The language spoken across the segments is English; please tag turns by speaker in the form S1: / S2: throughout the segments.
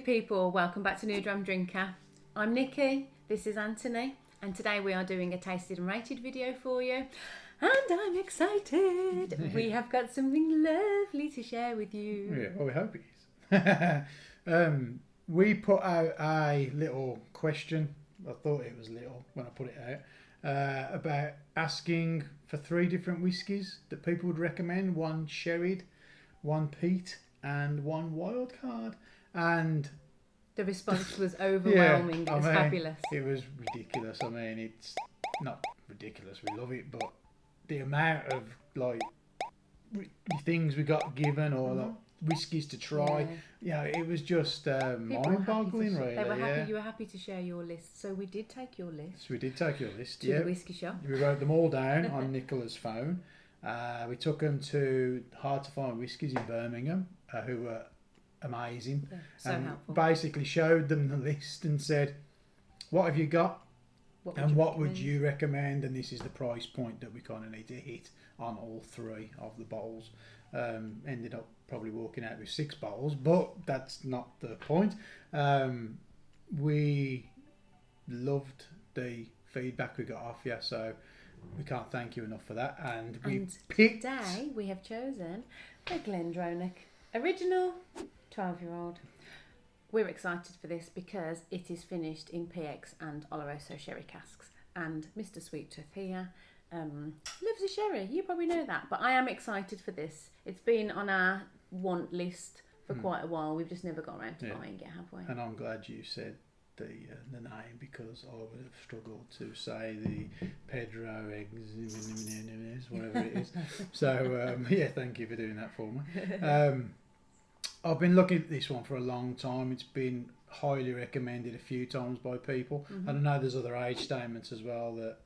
S1: people, welcome back to New Dram Drinker. I'm Nikki, this is Anthony, and today we are doing a tasted and rated video for you. And I'm excited. We have got something lovely to share with you.
S2: Yeah, well, we hope it is. We put out a little question. I thought it was little when I put it out. About asking for 3 different whiskies that people would recommend. 1 sherried, 1 peat and 1 wild card. And
S1: the response was overwhelming.
S2: Yeah,
S1: It was fabulous.
S2: It was ridiculous. I mean, it's not ridiculous. We love it, but the amount of like things we got given or like whiskies to try, it was just mind-boggling. Really,
S1: they were happy. You were happy to share your list, so we did take your list.
S2: So we did take your list
S1: to the whiskey shop.
S2: We wrote them all down on Nicola's phone. We took them to Hard to Find Whiskies in Birmingham, who were amazing,
S1: so
S2: and
S1: helpful.
S2: basically showed them the list and said, "What have you got? What would you recommend?" And this is the price point that we kind of need to hit on all 3 of the bottles. Ended up probably walking out with 6 bottles, but that's not the point. We loved the feedback we got off you, so we can't thank you enough for that. And
S1: today we have chosen the GlenDronach original 12-year-old. We're excited for this because it is finished in PX and Oloroso sherry casks, and Mr. Sweettooth here loves a sherry. You probably know that, but I am excited for this. It's been on our want list for quite a while. We've just never got around to buying it, have we?
S2: And I'm glad you said the name, because I would have struggled to say the Pedro eggs, whatever it is. So thank you for doing that for me. I've been looking at this one for a long time. It's been highly recommended a few times by people. And I know there's other age statements as well that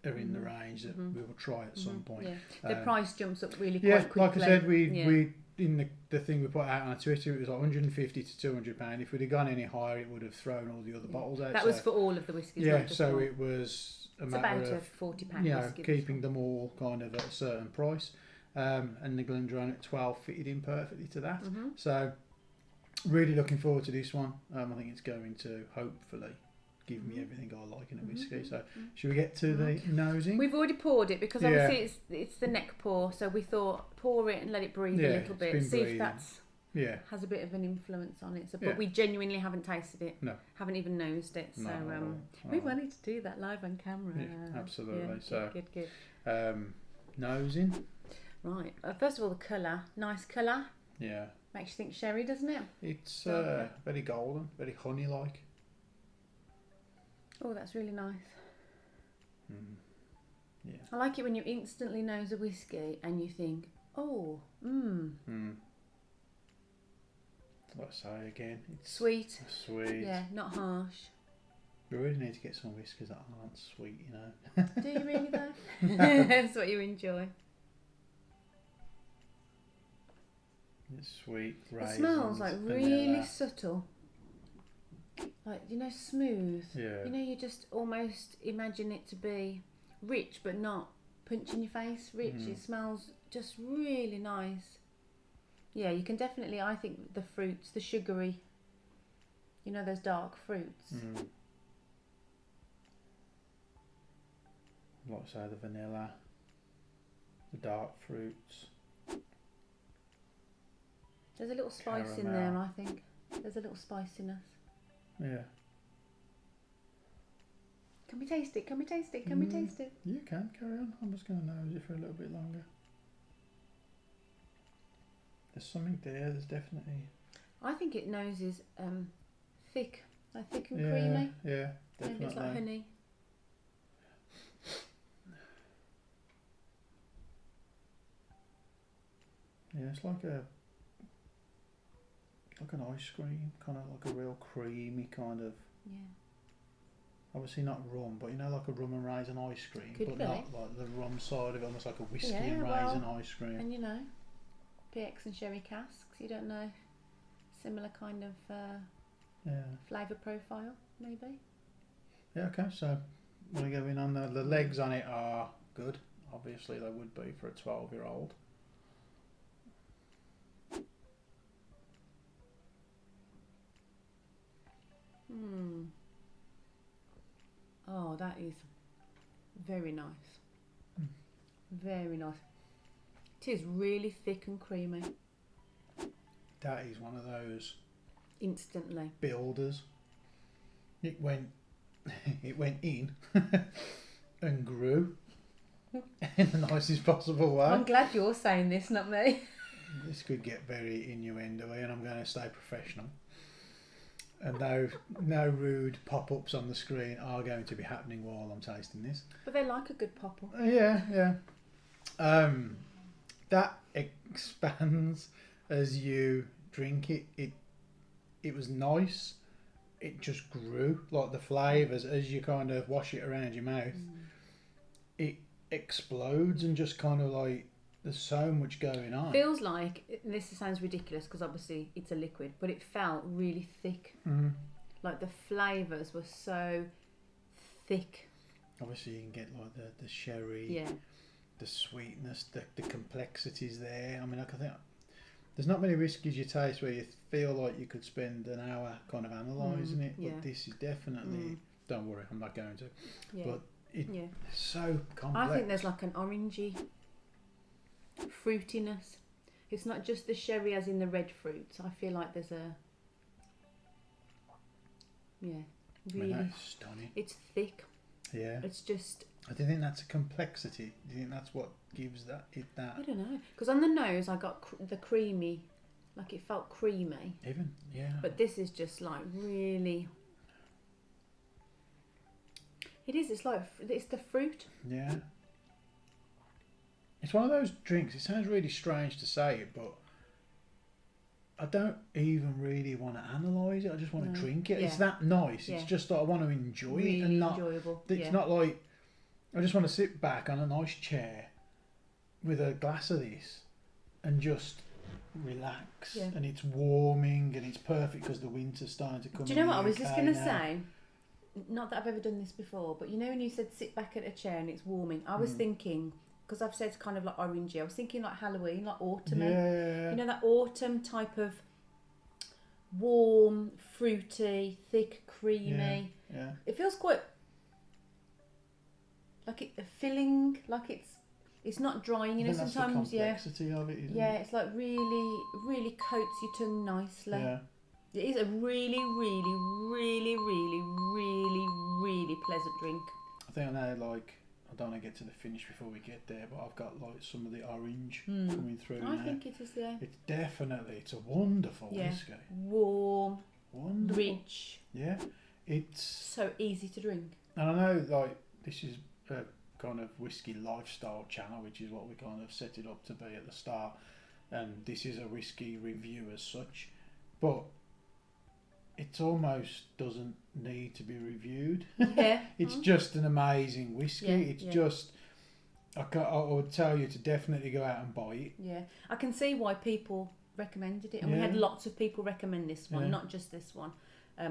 S2: are in the range that we will try at some point.
S1: Yeah. The price jumps up really quite quickly.
S2: Like I said, we in the thing we put out on Twitter, it was like £150 to £200. If we'd have gone any higher, it would have thrown all the other bottles out.
S1: That was for all of the whiskies.
S2: Yeah, so it was a matter of
S1: £40
S2: keeping them all kind of at a certain price. And the GlenDronach 12 fitted in perfectly to that. So really looking forward to this one. I think it's going to hopefully give me everything I like in a whiskey. So should we get to the nosing?
S1: We've already poured it because obviously it's the neck pour, so we thought pour it and let it breathe a little bit, see if that's has a bit of an influence on it. So, but we genuinely haven't tasted it.
S2: No,
S1: haven't even nosed it. So we wanted to do that live on camera.
S2: Yeah, absolutely.
S1: Good.
S2: Nosing.
S1: Right. First of all, the colour, nice colour.
S2: Yeah.
S1: Makes you think sherry, doesn't it?
S2: It's very golden, very honey-like.
S1: Oh, that's really nice.
S2: Yeah.
S1: I like it when you instantly nose a whiskey and you think,
S2: Like I say again, it's
S1: sweet.
S2: Sweet.
S1: Yeah, not harsh.
S2: We really need to get some whiskies that aren't sweet, you know.
S1: Do you really though? That's what you enjoy.
S2: It's sweet.
S1: It smells like really subtle. Like, smooth.
S2: Yeah.
S1: You just almost imagine it to be rich but not punch in your face rich. It smells just really nice. Yeah, you can definitely, I think the fruits, the sugary, those dark fruits.
S2: Like I say, the vanilla, the dark fruits.
S1: There's a little spice in there, I think. There's a little spiciness.
S2: Yeah.
S1: Can we taste it? Can we taste it? Can we taste it?
S2: You can, carry on. I'm just going to nose it for a little bit longer. There's something there, there's definitely...
S1: I think it noses thick, like thick and creamy.
S2: Yeah, definitely.
S1: Maybe it's like honey.
S2: Yeah, it's like an ice cream, kind of like a real creamy kind of.
S1: Yeah.
S2: Obviously not rum, but like a rum and raisin ice cream,
S1: Could
S2: but
S1: be.
S2: not like the rum side of it, almost like a whiskey and raisin ice cream.
S1: And PX and sherry casks, you don't know, similar kind of flavour profile, maybe.
S2: Yeah, okay, so we're going on the legs on it are good. Obviously they would be for a 12-year-old.
S1: Oh, that is very nice. Very nice. It is really thick and creamy.
S2: That is one of those
S1: Instantly.
S2: builders. It went in and grew in the nicest possible way.
S1: I'm glad you're saying this, not me.
S2: This could get very innuendo-y, and I'm going to stay professional. And no rude pop-ups on the screen are going to be happening while I'm tasting this.
S1: But they like a good pop-up.
S2: Yeah. That expands as you drink it. It was nice. It just grew, like the flavours, as you kind of wash it around your mouth. It explodes and just kind of like, there's so much going on.
S1: Feels like, this sounds ridiculous because obviously it's a liquid, but it felt really thick. Like the flavours were so thick.
S2: Obviously you can get like the sherry, the sweetness, the complexities there. I mean, I think there's not many whiskies you taste where you feel like you could spend an hour kind of analysing it, but this is definitely, don't worry, I'm not going to, but it's so complex.
S1: I think there's like an orangey fruitiness. It's not just the sherry as in the red fruits. I feel like there's a really,
S2: I mean, that's stunning.
S1: It's thick.
S2: Yeah.
S1: It's just,
S2: I do think that's a complexity. Do you think that's what gives that?
S1: I don't know, because on the nose I got the creamy, like it felt creamy.
S2: Even, yeah.
S1: But this is just like really, it is, it's like, it's the fruit.
S2: Yeah. It's one of those drinks, it sounds really strange to say it, but I don't even really want to analyse it. I just want to drink it. It's that nice. It's just that I want to enjoy
S1: really
S2: it and not.
S1: Enjoyable.
S2: It's not like I just want to sit back on a nice chair with a glass of this and just relax.
S1: Yeah.
S2: And it's warming and it's perfect because the winter's starting to come.
S1: Do you know what I was just going to
S2: now.
S1: say? Not that I've ever done this before, but you know when you said sit back at a chair and it's warming, I was thinking, because I've said it's kind of like orangey, I was thinking like Halloween, like autumny.
S2: Yeah.
S1: You know, that autumn type of warm, fruity, thick, creamy.
S2: Yeah.
S1: It feels quite like it filling, like it's not drying. You know,
S2: That's
S1: sometimes
S2: the complexity of it, isn't it?
S1: it's like really, really coats your tongue nicely.
S2: Yeah.
S1: It is a really, really, really, really, really, really pleasant drink.
S2: I think I know, like, I don't want to get to the finish before we get there, but I've got like some of the orange coming through now.
S1: I think it is,
S2: It's definitely, it's a wonderful whiskey.
S1: Warm,
S2: Wonderful.
S1: rich.
S2: Yeah. It's
S1: so easy to drink.
S2: And I know, like, this is a kind of whiskey lifestyle channel, which is what we kind of set it up to be at the start. And this is a whiskey review as such, but it almost doesn't need to be reviewed.
S1: Yeah.
S2: It's just an amazing whiskey.
S1: Yeah,
S2: It's just, I would tell you to definitely go out and buy it.
S1: Yeah. I can see why people recommended it. And we had lots of people recommend this one, not just this one.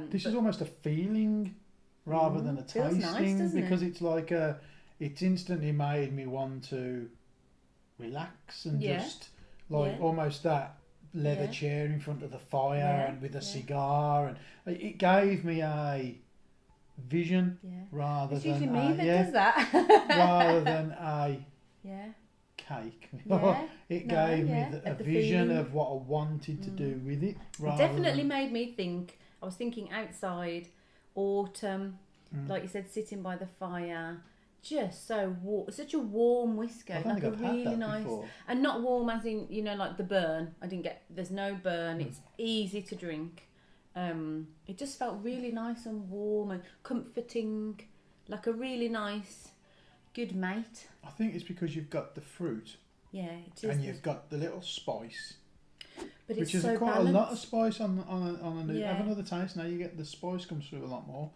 S2: This is almost a feeling rather than a tasting,
S1: nice,
S2: because it's like it's instantly made me want to relax and just like almost that leather chair in front of the fire and with a cigar, and it gave me a vision rather
S1: it's
S2: than
S1: usually me that does that.
S2: rather than a cake. It gave me a vision
S1: feeling
S2: of what I wanted to do with it.
S1: It definitely made me think. I was thinking outside, autumn, like you said, sitting by the fire. Just so warm, such a warm whiskey,
S2: I don't
S1: like
S2: think
S1: a
S2: I've had
S1: really
S2: that
S1: nice,
S2: before.
S1: and not warm as in, you know, like the burn. I didn't get. There's no burn. It's easy to drink. It just felt really nice and warm and comforting, like a really nice, good mate.
S2: I think it's because you've got the fruit,
S1: Yeah, it is.
S2: and you've got the little spice,
S1: but
S2: which
S1: it's
S2: is
S1: so
S2: quite
S1: balanced.
S2: a lot of spice on a
S1: Yeah.
S2: have another taste. Now you get the spice comes through a lot more.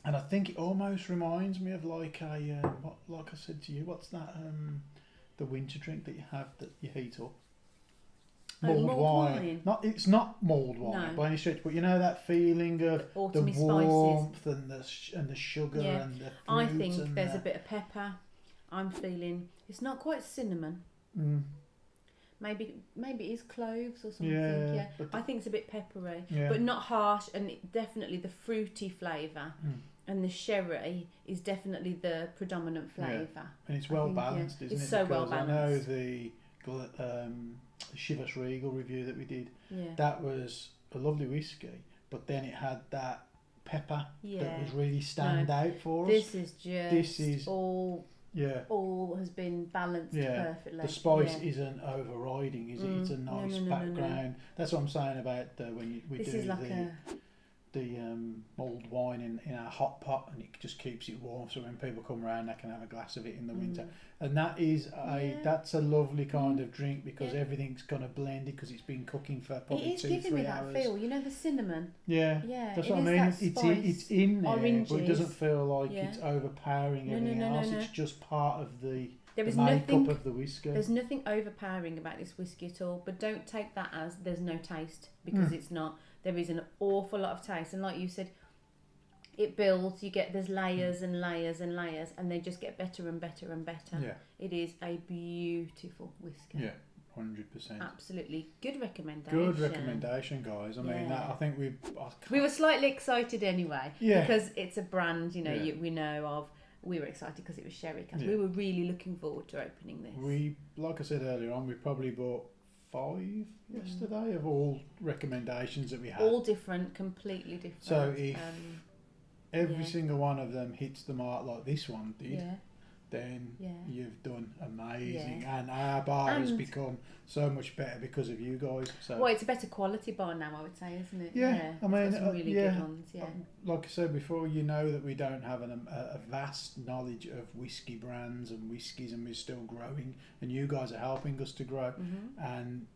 S2: And I think it almost reminds me of like a, like I said to you, what's that, the winter drink that you have that you heat up? Mulled wine. It's not mulled wine by any stretch, but you know that feeling of the warmth and the sugar and the fruit.
S1: I think there's a bit of pepper. I'm feeling, it's not quite cinnamon, maybe it is cloves or something.
S2: Yeah,
S1: Yeah,
S2: but
S1: I think it's a bit peppery,
S2: Yeah.
S1: but not harsh, and definitely the fruity flavour.
S2: Mm.
S1: And the sherry is definitely the predominant flavour.
S2: And it's
S1: I
S2: well
S1: think,
S2: balanced, isn't
S1: it's
S2: it?
S1: so well
S2: Because
S1: balanced.
S2: I know the Chivas Regal review that we did,
S1: Yeah.
S2: that was a lovely whiskey, but then it had that pepper
S1: Yeah.
S2: that was really stand out for us.
S1: This is just
S2: This is-
S1: all
S2: Yeah.
S1: all has been balanced
S2: Yeah.
S1: perfectly.
S2: The spice
S1: Yeah.
S2: isn't overriding, is it? It's a
S1: No,
S2: nice
S1: no, no, no, no.
S2: background. That's what I'm saying about when we
S1: This
S2: do
S1: is like
S2: the mulled wine in our hot pot, and it just keeps it warm. So when people come around, they can have a glass of it in the winter. And that is that's a lovely kind of drink because everything's kind of blended because it's been cooking for probably
S1: It is
S2: 2-3
S1: giving me
S2: hours.
S1: that feel. You know the cinnamon.
S2: Yeah,
S1: Yeah,
S2: that's
S1: it
S2: what I
S1: is
S2: mean.
S1: that
S2: It's
S1: spice.
S2: in there, but it
S1: Oranges.
S2: doesn't feel like
S1: Yeah.
S2: it's overpowering
S1: No, no,
S2: everything
S1: no, no,
S2: else.
S1: no.
S2: It's just part of the
S1: There is
S2: makeup
S1: nothing.
S2: of the whiskey.
S1: There's nothing overpowering about this whiskey at all. But don't take that as there's no taste because it's not. There is an awful lot of taste, and like you said, it builds. You get there's layers and layers and layers, and they just get better and better and better.
S2: Yeah,
S1: It is a beautiful whiskey.
S2: yeah, 100%.
S1: Absolutely good recommendation.
S2: Good recommendation, guys. I mean,
S1: Yeah.
S2: I think
S1: We were slightly excited anyway,
S2: Yeah.
S1: because it's a brand
S2: Yeah.
S1: we know of. We were excited because it was sherry cask.
S2: Yeah.
S1: We were really looking forward to opening this.
S2: we, like I said earlier on, we probably bought 5 yesterday of all recommendations that we had.
S1: All different, completely different.
S2: So if every
S1: yeah.
S2: single one of them hits the mark like this one did,
S1: yeah,
S2: then
S1: yeah.
S2: you've done amazing.
S1: Yeah.
S2: And our bar has
S1: And-
S2: become so much better because of you guys. So
S1: Well, it's a better quality bar now, I would say, isn't it?
S2: Yeah, I mean,
S1: it's got some really
S2: yeah.
S1: good ones. Yeah,
S2: like I said before, you know that we don't have a vast knowledge of whiskey brands and whiskies, and we're still growing, and you guys are helping us to grow. And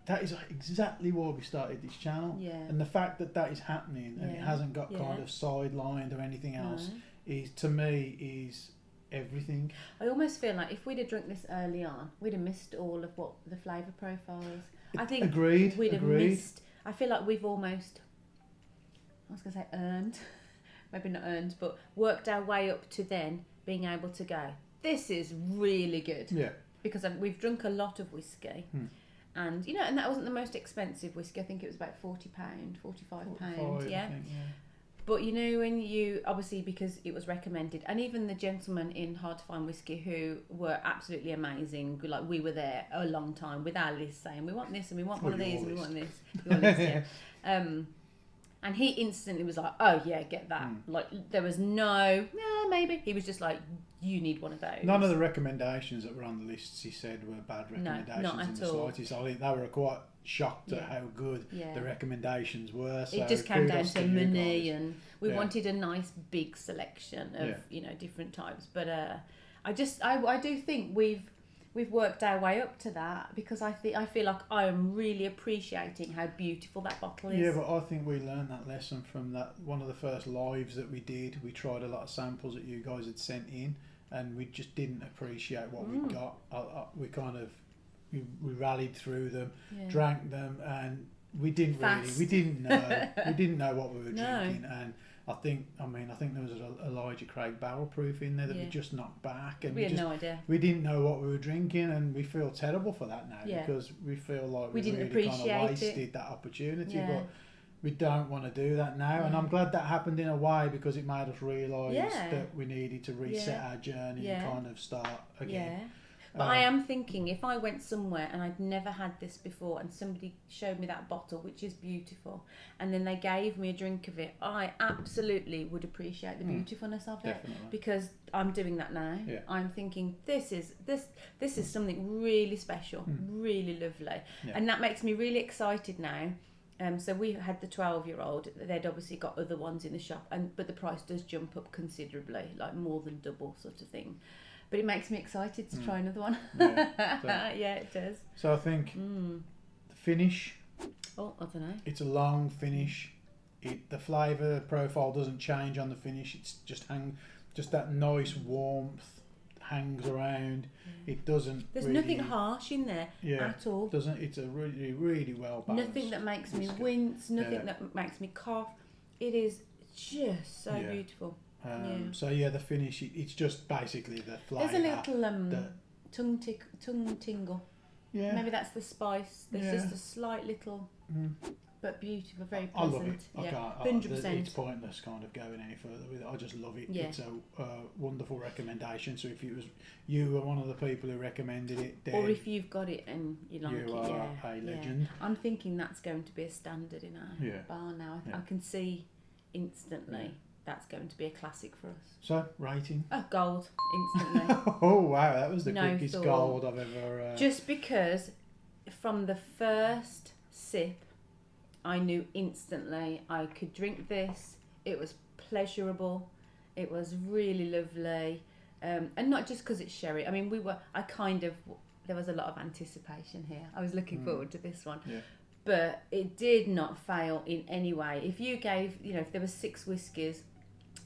S2: that is exactly why we started this channel.
S1: yeah.
S2: And the fact that that is happening and it
S1: Yeah.
S2: hasn't got
S1: Yeah.
S2: kind of sidelined or anything else
S1: No.
S2: is, to me, is everything.
S1: I almost feel like if we'd have drunk this early on, we'd have missed all of what the flavour profiles. I think
S2: Agreed.
S1: we'd have
S2: agreed.
S1: missed. I feel like we've almost, I was going to say earned, maybe not earned, but worked our way up to then being able to go, this is really good.
S2: Yeah.
S1: Because we've drunk a lot of whiskey. And, and that wasn't the most expensive whiskey. I think it was about £40, £45,
S2: 45,
S1: yeah.
S2: I think, yeah.
S1: But when you, obviously because it was recommended, and even the gentlemen in Hard to Find Whiskey who were absolutely amazing, like we were there a long time with our list saying we want this and we want one of these and we want this. Your list, yeah. And he instantly was like, oh yeah, get that. Like there was no, maybe. He was just like, you need one of those.
S2: None of the recommendations that were on the lists he said were bad recommendations
S1: not
S2: in
S1: at
S2: the
S1: all.
S2: slightest. I think they were quite shocked at
S1: Yeah.
S2: how good
S1: Yeah.
S2: the recommendations were. So
S1: It just came down
S2: kudos
S1: to
S2: you
S1: money,
S2: guys.
S1: and we
S2: Yeah.
S1: wanted a nice big selection of
S2: Yeah.
S1: different types. But I do think we've worked our way up to that because I feel like I am really appreciating how beautiful that bottle is.
S2: Yeah, but I think we learned that lesson from that one of the first lives that we did. We tried a lot of samples that you guys had sent in, and we just didn't appreciate what we got. We kind of we rallied through them,
S1: Yeah.
S2: drank them, and we didn't
S1: Fast.
S2: we didn't know what we were drinking. And I think there was an Elijah Craig barrel proof in there that we
S1: Yeah.
S2: just knocked back, and
S1: We had no idea.
S2: we didn't know what we were drinking, and we feel terrible for that now
S1: Yeah.
S2: because we feel like
S1: We didn't
S2: really kind of
S1: appreciate
S2: wasted
S1: it.
S2: that opportunity.
S1: Yeah.
S2: But we don't want to do that now, and
S1: Yeah.
S2: I'm glad that happened in a way because it made us realise
S1: Yeah.
S2: that we needed to reset
S1: Yeah.
S2: our journey
S1: Yeah.
S2: and kind of start again.
S1: Yeah. But I am thinking if I went somewhere and I'd never had this before and somebody showed me that bottle, which is beautiful, and then they gave me a drink of it, I absolutely would appreciate the beautifulness of it.
S2: Definitely.
S1: Because I'm doing that now.
S2: Yeah.
S1: I'm thinking this is something really special, really lovely.
S2: Yeah.
S1: And that makes me really excited now. So we had the 12-year-old. They'd obviously got other ones in the shop, but the price does jump up considerably, like more than double sort of thing. But it makes me excited to try another one.
S2: Yeah, so-
S1: Yeah, it does.
S2: So I think the finish,
S1: Oh, I don't know.
S2: it's a long finish. The flavour profile doesn't change on the finish. It's just that nice warmth hangs around. It doesn't.
S1: There's
S2: really,
S1: nothing harsh in there at all.
S2: Doesn't. It's a really, really well balanced.
S1: Nothing that makes me
S2: whiskey.
S1: wince. Nothing
S2: Yeah.
S1: that makes me cough. It is just so
S2: Yeah.
S1: beautiful.
S2: So the finish. It's just basically the flavour.
S1: There's a little
S2: the-
S1: tongue tingle.
S2: Yeah.
S1: Maybe that's the spice. There's
S2: Yeah.
S1: just a slight little, but beautiful, very
S2: I
S1: pleasant.
S2: love it. I
S1: Yeah,
S2: can't.
S1: 100%.
S2: It's pointless kind of going any further with it. I just love it.
S1: Yeah.
S2: It's a wonderful recommendation. So if it was you were one of the people who recommended it, then
S1: Or if you've got it and you like it,
S2: you are a legend.
S1: I'm thinking that's going to be a standard in our bar now.
S2: Yeah.
S1: I can see instantly that's going to be a classic for us.
S2: So rating.
S1: Oh, gold instantly.
S2: Oh wow, that was the
S1: No
S2: quickest
S1: thought.
S2: gold I've ever.
S1: Just because from the first sip, I knew instantly I could drink this. It was pleasurable. It was really lovely. And not just because it's sherry. I mean, there was a lot of anticipation here. I was looking forward to this one.
S2: Yeah.
S1: But it did not fail in any way. If you gave, if there were 6 whiskies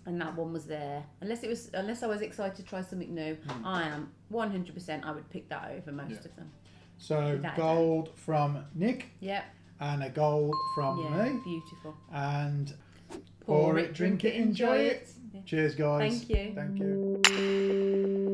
S1: and that one was there, unless I was excited to try something new, I am 100%, I would pick that over most of them.
S2: So
S1: Without
S2: gold from Nick.
S1: Yep.
S2: And a gold from me.
S1: Beautiful.
S2: And pour it, drink it, enjoy it.
S1: Yeah.
S2: Cheers, guys.
S1: Thank you.
S2: Thank you.